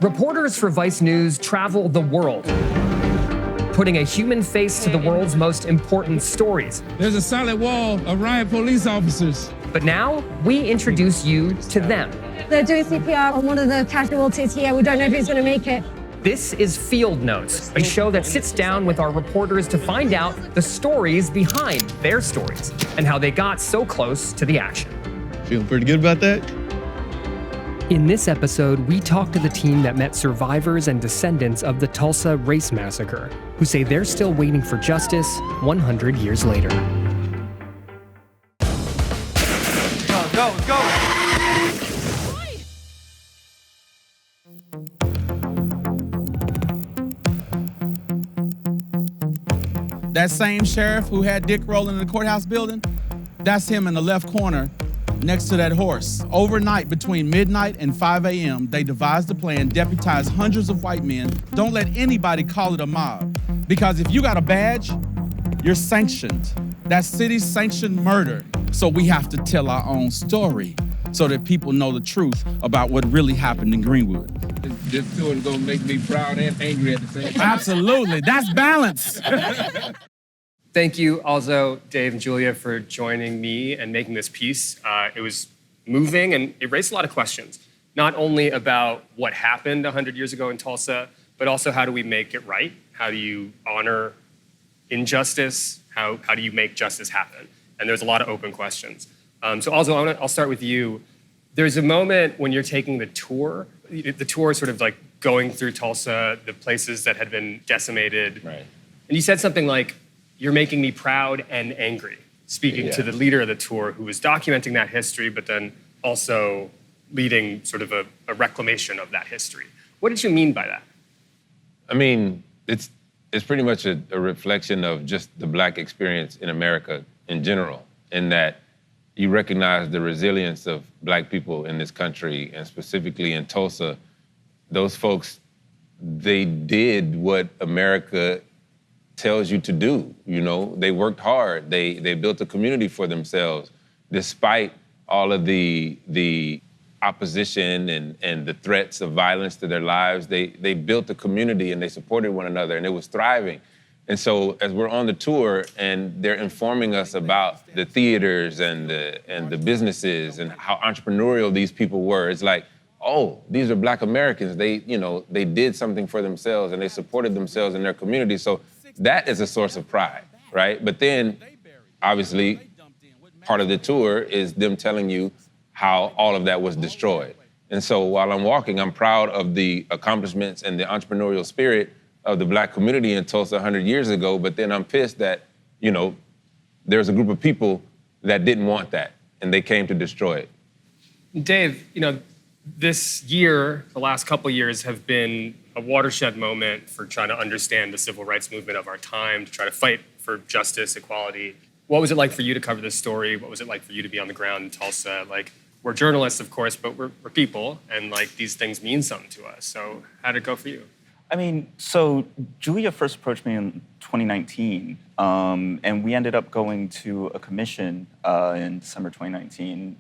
Reporters for Vice News travel the world, putting a human face to the world's most important stories. There's a solid wall of riot police officers. But now, we introduce you to them. They're doing CPR on one of the casualties here. We don't know if he's going to make it. This is Field Notes, a show that sits down with our reporters to find out the stories behind their stories and how they got so close to the action. Feeling pretty good about that? In this episode, we talk to the team that met survivors and descendants of the Tulsa Race Massacre, who say they're still waiting for justice 100 years later. Go! That same sheriff who had Dick rolling in the courthouse building, that's him in the left corner next to that horse. Overnight, between midnight and 5 a.m., they devised a plan, deputized hundreds of white men. Don't let anybody call it a mob, because if you got a badge, you're sanctioned. That city's sanctioned murder. So we have to tell our own story so that people know the truth about what really happened in Greenwood. This tour is gonna make me proud and angry at the same time. Absolutely, that's balance. Thank you also, Dave and Julia, for joining me and making this piece. It was moving and it raised a lot of questions, not only about what happened 100 years ago in Tulsa, but also how do we make it right? How do you honor injustice? How do you make justice happen? And there's a lot of open questions. So also, I'll start with you. There's a moment when you're taking the tour sort of like going through Tulsa, the places that had been decimated. Right. And you said something like, "You're making me proud and angry," speaking to the leader of the tour who was documenting that history, but then also leading sort of a reclamation of that history. What did you mean by that? I mean, it's pretty much a reflection of just the Black experience in America in general, in that you recognize the resilience of Black people in this country, and specifically in Tulsa. Those folks, they did what America tells you to do. You know, they worked hard. They built a community for themselves, despite all of the opposition and the threats of violence to their lives. They built a community and they supported one another, and it was thriving. And so as we're on the tour and they're informing us about the theaters and the businesses and how entrepreneurial these people were, it's like, oh, these are Black Americans. They did something for themselves and they supported themselves in their community. So that is a source of pride, right? But then, obviously, part of the tour is them telling you how all of that was destroyed. And so while I'm walking, I'm proud of the accomplishments and the entrepreneurial spirit of the Black community in Tulsa 100 years ago, but then I'm pissed that, there's a group of people that didn't want that, and they came to destroy it. Dave, this year, the last couple of years have been a watershed moment for trying to understand the civil rights movement of our time, to try to fight for justice, equality. What was it like for you to cover this story? What was it like for you to be on the ground in Tulsa? We're journalists, of course, but we're people, and these things mean something to us. So how did it go for you? I mean, so Julia first approached me in 2019, and we ended up going to a commission in December 2019,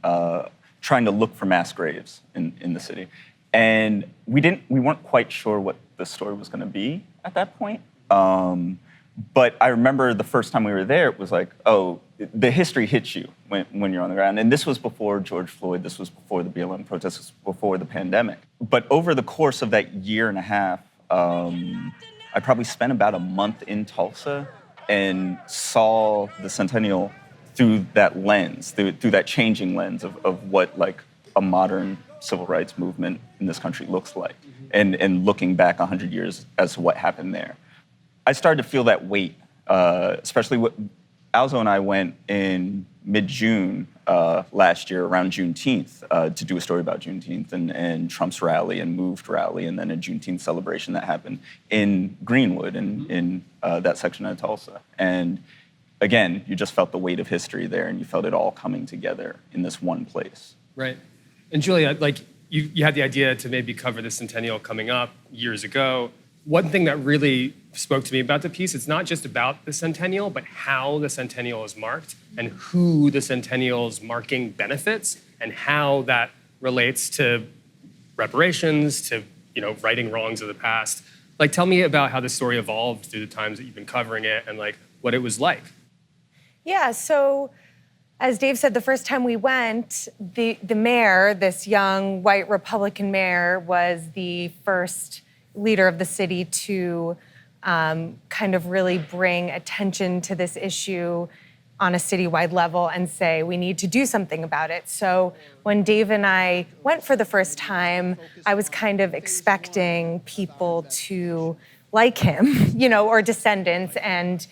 trying to look for mass graves in the city. And we weren't quite sure what the story was gonna be at that point. But I remember the first time we were there, it was like, oh, the history hits you when you're on the ground. And this was before George Floyd, this was before the BLM protests, this was before the pandemic. But over the course of that year and a half, I probably spent about a month in Tulsa and saw the Centennial through that lens, through that changing lens of what a modern civil rights movement in this country looks like, and looking back 100 years as to what happened there. I started to feel that weight, especially Alzo and I went in mid-June last year, around Juneteenth, to do a story about Juneteenth and Trump's rally and Moved rally, and then a Juneteenth celebration that happened in Greenwood, in that section of Tulsa. And again, you just felt the weight of history there, and you felt it all coming together in this one place. Right. And Julia, you had the idea to maybe cover the Centennial coming up years ago. One thing that really spoke to me about the piece, it's not just about the Centennial, but how the Centennial is marked and who the Centennial's marking benefits and how that relates to reparations, to righting wrongs of the past. Like, tell me about how the story evolved through the times that you've been covering it and like what it was like. Yeah, so as Dave said, the first time we went, the mayor, this young white Republican mayor, was the first leader of the city to kind of really bring attention to this issue on a citywide level and say, we need to do something about it. So when Dave and I went for the first time, I was kind of expecting people to like him, or descendants, and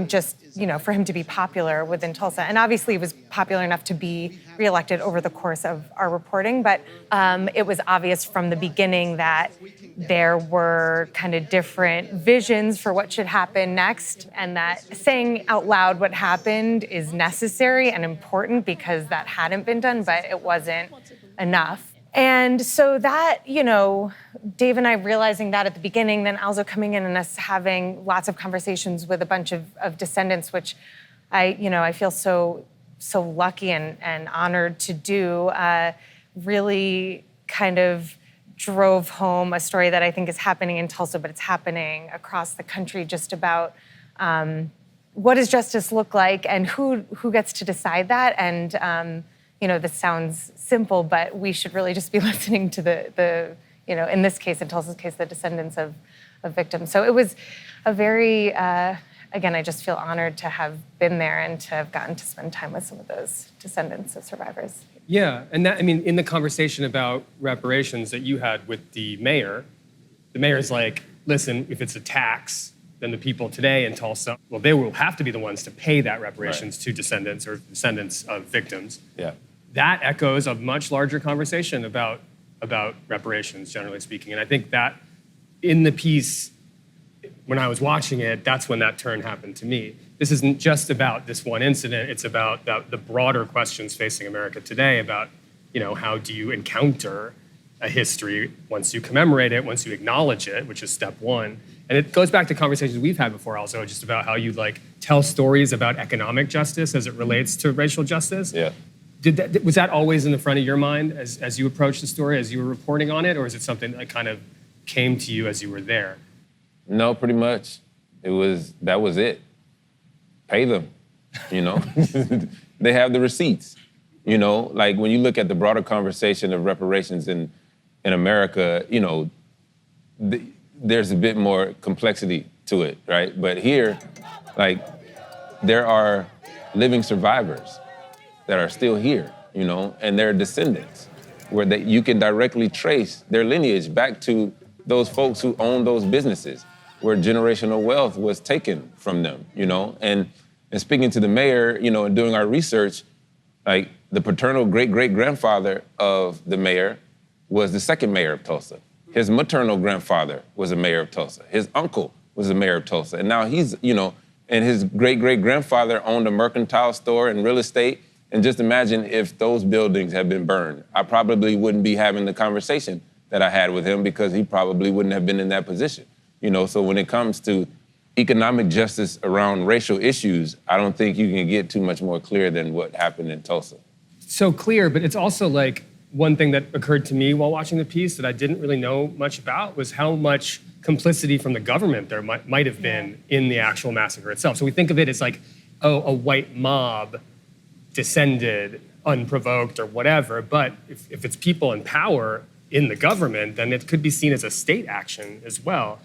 just, for him to be popular within Tulsa. And obviously he was popular enough to be reelected over the course of our reporting, but it was obvious from the beginning that there were kind of different visions for what should happen next, and that saying out loud what happened is necessary and important because that hadn't been done, but it wasn't enough. And so that, Dave and I realizing that at the beginning, then Alzo coming in and us having lots of conversations with a bunch of descendants, which I feel so lucky and honored to do, really kind of drove home a story that I think is happening in Tulsa, but it's happening across the country, just about what does justice look like and who gets to decide that. And this sounds simple, but we should really just be listening to the in this case, in Tulsa's case, the descendants of victims. So it was a very, again, I just feel honored to have been there and to have gotten to spend time with some of those descendants of survivors. Yeah, and in the conversation about reparations that you had with the mayor's like, listen, if it's a tax, then the people today in Tulsa, well, they will have to be the ones to pay that reparations to descendants or descendants of victims. Yeah. That echoes a much larger conversation about reparations, generally speaking. And I think that in the piece, when I was watching it, that's when that turn happened to me. This isn't just about this one incident. It's about the broader questions facing America today about, how do you encounter a history once you commemorate it, once you acknowledge it, which is step one. And it goes back to conversations we've had before also, just about how you tell stories about economic justice as it relates to racial justice. Yeah. Was that always in the front of your mind as you approached the story, as you were reporting on it, or is it something that kind of came to you as you were there? No, pretty much. That was it. Pay them, They have the receipts, Like when you look at the broader conversation of reparations in America, there's a bit more complexity to it, right? But here, there are living survivors that are still here, and their descendants, where you can directly trace their lineage back to those folks who own those businesses, where generational wealth was taken from them, And speaking to the mayor, and doing our research, the paternal great-great-grandfather of the mayor was the second mayor of Tulsa. His maternal grandfather was a mayor of Tulsa. His uncle was a mayor of Tulsa. And now he's, and his great-great-grandfather owned a mercantile store and real estate. And just imagine if those buildings had been burned. I probably wouldn't be having the conversation that I had with him because he probably wouldn't have been in that position. So when it comes to economic justice around racial issues, I don't think you can get too much more clear than what happened in Tulsa. So clear, but it's also one thing that occurred to me while watching the piece that I didn't really know much about was how much complicity from the government there might have been in the actual massacre itself. So we think of it as a white mob descended unprovoked or whatever, but if it's people in power in the government, then it could be seen as a state action as well.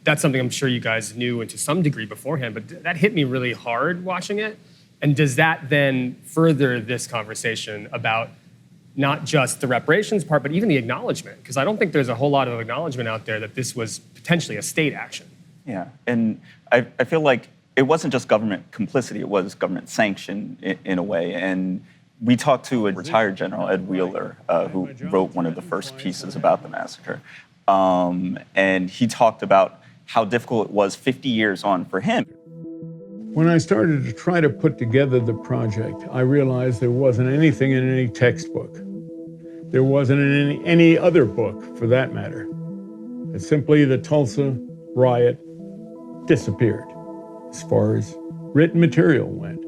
That's something I'm sure you guys knew to some degree beforehand, but that hit me really hard watching it. And does that then further this conversation about not just the reparations part, but even the acknowledgement? Because I don't think there's a whole lot of acknowledgement out there that this was potentially a state action. Yeah, and I feel like it wasn't just government complicity, it was government sanction in a way. And we talked to a retired general, Ed Wheeler, who wrote one of the first pieces about the massacre. And he talked about how difficult it was 50 years on for him. When I started to try to put together the project, I realized there wasn't anything in any textbook. There wasn't in any other book, for that matter. It's simply the Tulsa riot disappeared, as far as written material went.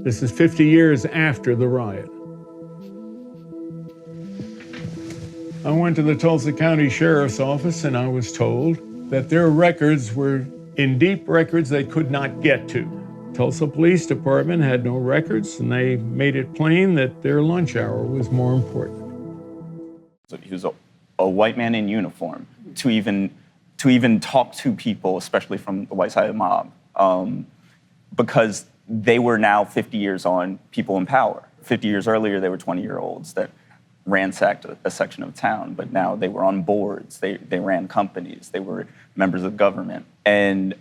This is 50 years after the riot. I went to the Tulsa County Sheriff's Office and I was told that their records were in deep records they could not get to. Tulsa Police Department had no records and they made it plain that their lunch hour was more important. So he was a white man in uniform to even talk to people, especially from the white side of the mob, because they were now 50 years on people in power. 50 years earlier, they were 20-year-olds that ransacked a section of town, but now they were on boards, they ran companies, they were members of government. And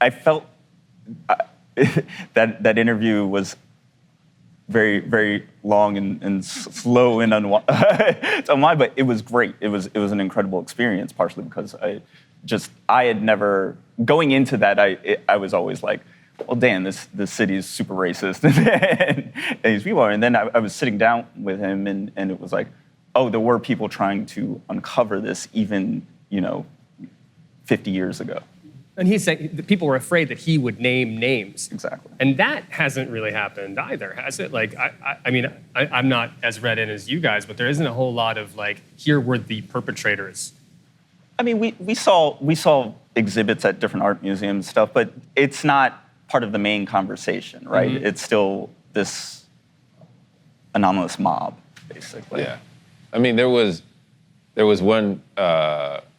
I felt that interview was very, very long and slow and unwind, but it was great. It was an incredible experience, partially because I had never, going into that, I was always like, well, damn, this city is super racist, and these people are. And then I was sitting down with him, and it was like, oh, there were people trying to uncover this even, 50 years ago. And he's saying that people were afraid that he would name names. Exactly. And that hasn't really happened either, has it? Like, I mean, I'm not as read in as you guys, but there isn't a whole lot of like, here were the perpetrators. I mean, we saw exhibits at different art museums and stuff, but it's not part of the main conversation, right? Mm-hmm. It's still this anomalous mob, basically. Yeah. I mean, there was one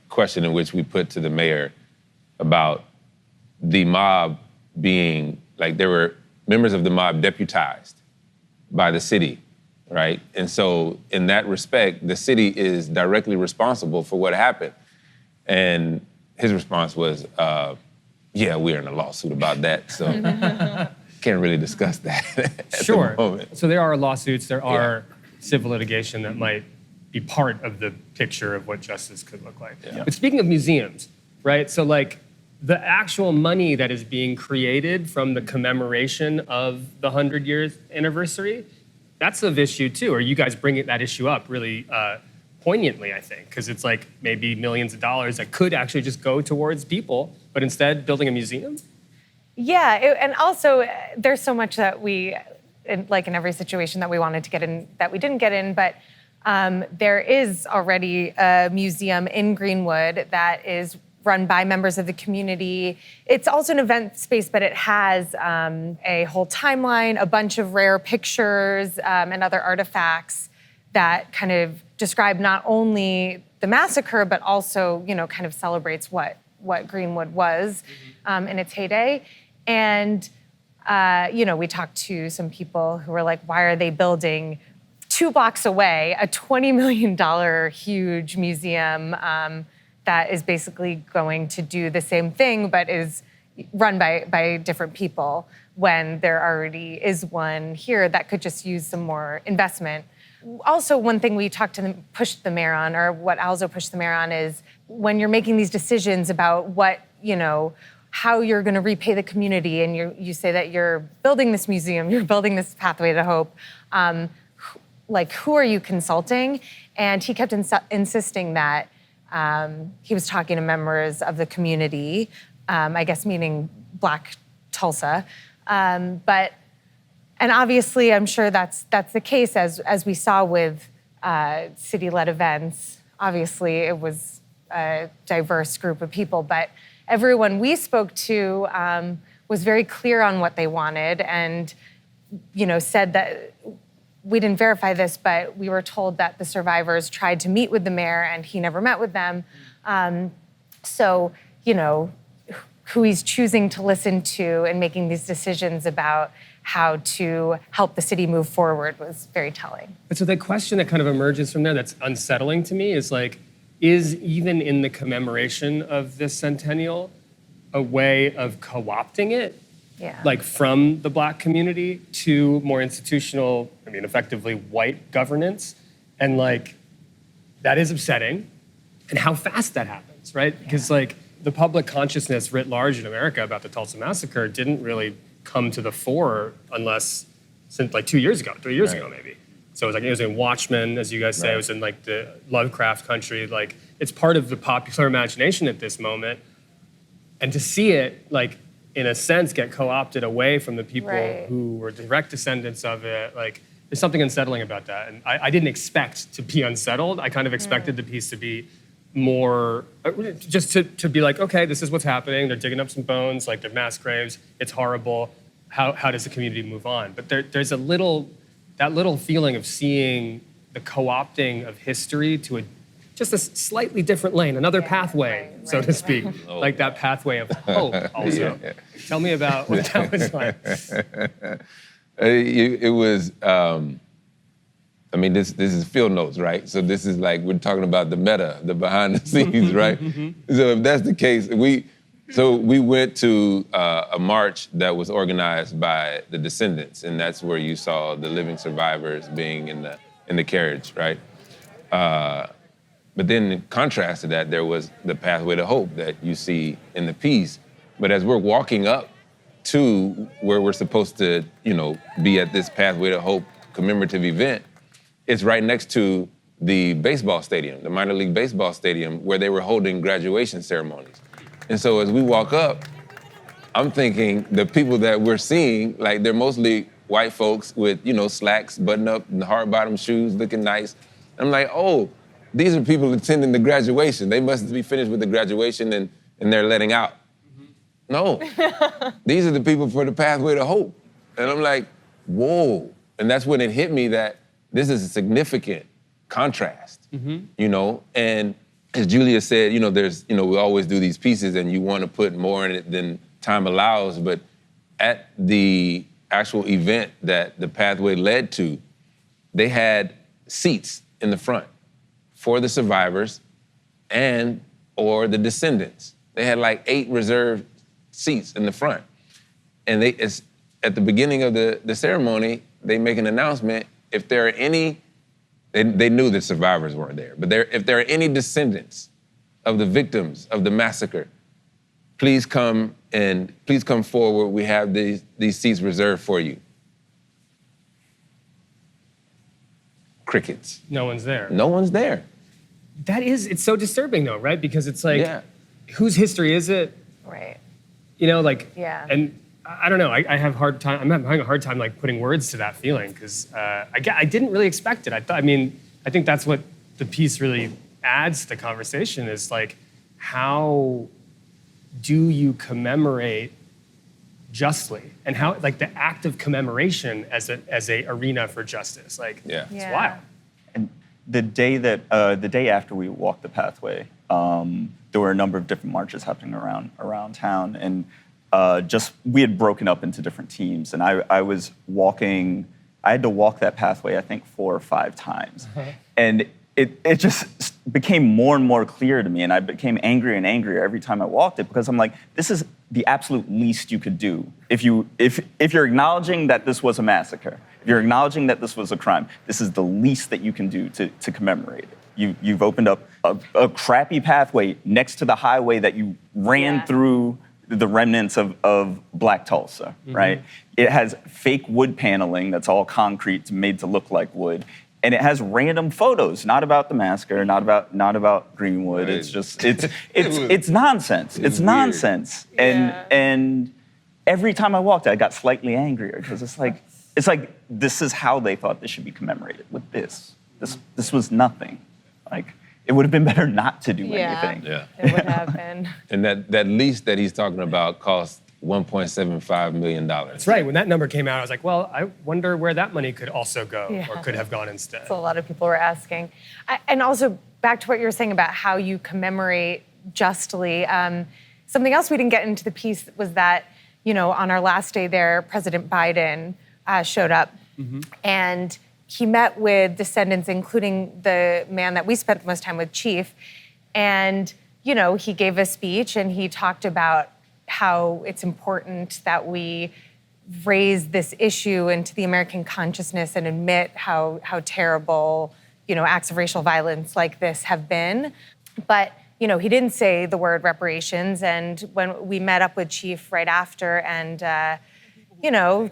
question in which we put to the mayor about the mob being, like, there were members of the mob deputized by the city, right? And so in that respect, the city is directly responsible for what happened. And his response was, yeah, we're in a lawsuit about that, so can't really discuss that at Sure. the moment. So there are lawsuits, there are civil litigation that might be part of the picture of what justice could look like. Yeah. But speaking of museums, right? So like the actual money that is being created from the commemoration of the 100 years anniversary, that's of issue too. Or you guys bring that issue up really poignantly, I think, because it's like maybe millions of dollars that could actually just go towards people, but instead building a museum? Yeah, and also there's so much that we, like in every situation that we wanted to get in that we didn't get in, but there is already a museum in Greenwood that is run by members of the community. It's also an event space, but it has a whole timeline, a bunch of rare pictures and other artifacts that kind of describe not only the massacre, but also, kind of celebrates what Greenwood was in its heyday. And, we talked to some people who were like, why are they building 2 blocks away a $20 million huge museum that is basically going to do the same thing, but is run by different people when there already is one here that could just use some more investment. Also, one thing we pushed the mayor on, or what Alzo pushed the mayor on, is when you're making these decisions about what, how you're going to repay the community, and you say that you're building this museum, you're building this pathway to hope, who are you consulting? And he kept insisting that he was talking to members of the community, I guess meaning Black Tulsa, and obviously, I'm sure that's the case as we saw with city-led events. Obviously, it was a diverse group of people, but everyone we spoke to was very clear on what they wanted, and said that we didn't verify this, but we were told that the survivors tried to meet with the mayor, and he never met with them. So, who he's choosing to listen to and making these decisions about how to help the city move forward was very telling. And so the question that kind of emerges from there that's unsettling to me is like, is even in the commemoration of this centennial a way of co-opting it? Yeah. Like from the Black community to more institutional, effectively white governance. And like, that is upsetting. And how fast that happens, right? Because like the public consciousness writ large in America about the Tulsa Massacre didn't really come to the fore unless since like 3 years ago maybe. So it was in Watchmen, as you guys say, it was in like the Lovecraft country. Like it's part of the popular imagination at this moment. And to see it like, in a sense, get co-opted away from the people who were direct descendants of it, like There's something unsettling about that. And I didn't expect to be unsettled. I kind of expected the piece to be more, just to be like, okay, this is what's happening. They're digging up some bones, like they're mass graves. It's horrible. How does the community move on? But there's that little feeling of seeing the co-opting of history to just a slightly different lane, another pathway, so to speak, like that pathway of hope also. Tell me about what that was like. It was, I mean, this is field notes, right? So this is like, we're talking about the meta, the behind the scenes, right? So if that's the case, we went to a march that was organized by the Descendants, and that's where you saw the living survivors being in the carriage, right? But then in contrast to that, there was the pathway to hope that you see in the piece. But as we're walking up to where we're supposed to, be at this pathway to hope commemorative event, it's right next to the baseball stadium, the minor league baseball stadium, where they were holding graduation ceremonies. And so as we walk up, I'm thinking the people that we're seeing, like they're mostly white folks with, slacks, button up, and hard bottom shoes, looking nice. I'm like, oh, these are people attending the graduation. They must be finished with the graduation and they're letting out. No, these are the people for the pathway to hope. And I'm like, whoa. And that's when it hit me that this is a significant contrast, And as Julia said, there's, we always do these pieces and you want to put more in it than time allows, but at the actual event that the pathway led to, they had seats in the front for the survivors or the descendants. They had like 8 reserved seats in the front. And at the beginning of the ceremony, they make an announcement, if there are any, they knew the survivors weren't there, but if there are any descendants of the victims of the massacre, please come forward. We have these seats reserved for you. Crickets. No one's there. No one's there. It's so disturbing though, right? Because it's like, whose history is it? Right. And I don't know, I'm having a hard time like putting words to that feeling because I didn't really expect it. I think that's what the piece really adds to the conversation is like, how do you commemorate justly? And how, like the act of commemoration as a arena for justice, like, it's wild. And the day after we walked the pathway, there were a number of different marches happening around town, and we had broken up into different teams, and I was walking. I had to walk that pathway, I think 4 or 5 times, and it just became more and more clear to me, and I became angrier and angrier every time I walked it because I'm like, this is the absolute least you could do if you're acknowledging that this was a massacre, if you're acknowledging that this was a crime, this is the least that you can do to commemorate it. You've opened up a crappy pathway next to the highway that you ran through the remnants of Black Tulsa, right? It has fake wood paneling that's all concrete made to look like wood. And it has random photos, not about the massacre, not about Greenwood. Right. It's just it's nonsense. It's nonsense. And every time I walked, I got slightly angrier because it's like this is how they thought this should be commemorated with this. This was nothing. Like it would have been better not to do anything. Yeah, it would have been. And that lease that he's talking about cost $1.75 million. That's right. When that number came out, I was like, well, I wonder where that money could also go or could have gone instead. So a lot of people were asking. And also back to what you were saying about how you commemorate justly. Something else we didn't get into the piece was that, on our last day there, President Biden showed up and he met with descendants, including the man that we spent the most time with, Chief. And, he gave a speech and he talked about how it's important that we raise this issue into the American consciousness and admit how terrible, acts of racial violence like this have been. But, he didn't say the word reparations. And when we met up with Chief right after and,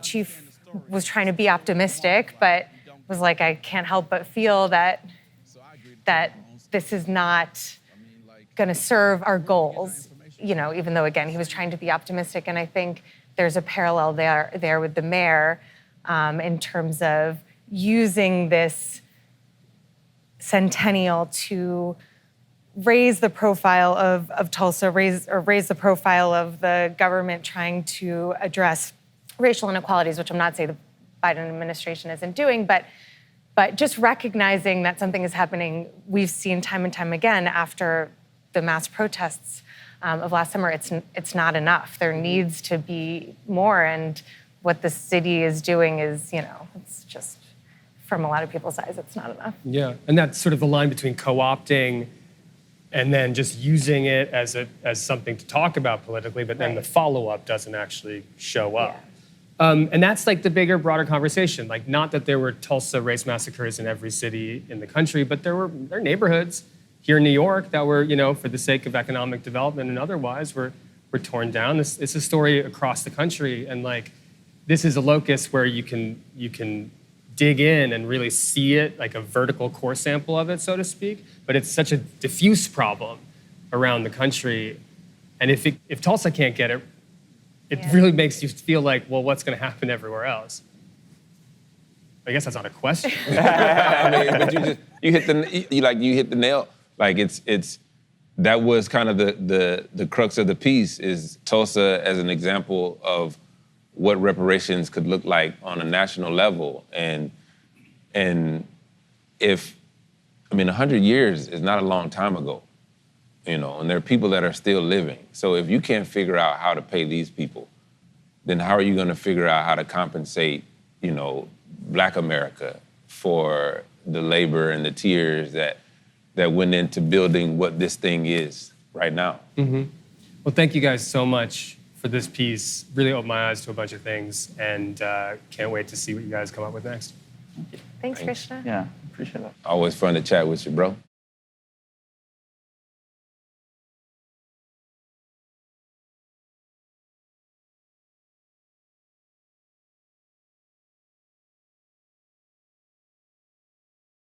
Chief was trying to be optimistic, but was like, I can't help but feel that this is not gonna serve our goals. Even though, again, he was trying to be optimistic. And I think there's a parallel there with the mayor in terms of, using this centennial to raise the profile of Tulsa, raise the profile of the government trying to address racial inequalities, which I'm not saying the Biden administration isn't doing, but just recognizing that something is happening. We've seen time and time again after the mass protests of last summer, it's not enough. There needs to be more, and what the city is doing is, it's just, from a lot of people's eyes, it's not enough. Yeah, and that's sort of the line between co-opting and then just using it as something to talk about politically, but then the follow-up doesn't actually show up. Yeah. And that's like the bigger, broader conversation. Like, not that there were Tulsa race massacres in every city in the country, but there are neighborhoods here in New York that were, for the sake of economic development and otherwise, were torn down. It's a story across the country, and like, this is a locus where you can dig in and really see it, like a vertical core sample of it, so to speak. But it's such a diffuse problem around the country, and if Tulsa can't get it, it really makes you feel like, well, what's going to happen everywhere else? I guess that's not a question. I mean, but you hit the nail. Like it's that was kind of the crux of the piece, is Tulsa as an example of what reparations could look like on a national level. And 100 years is not a long time ago, and there are people that are still living. So if you can't figure out how to pay these people, then how are you going to figure out how to compensate, Black America for the labor and the tears that went into building what this thing is right now? Mm-hmm. Well, thank you guys so much for this piece. Really opened my eyes to a bunch of things, and can't wait to see what you guys come up with next. Thanks, Krishna. Yeah, appreciate that. Always fun to chat with you, bro.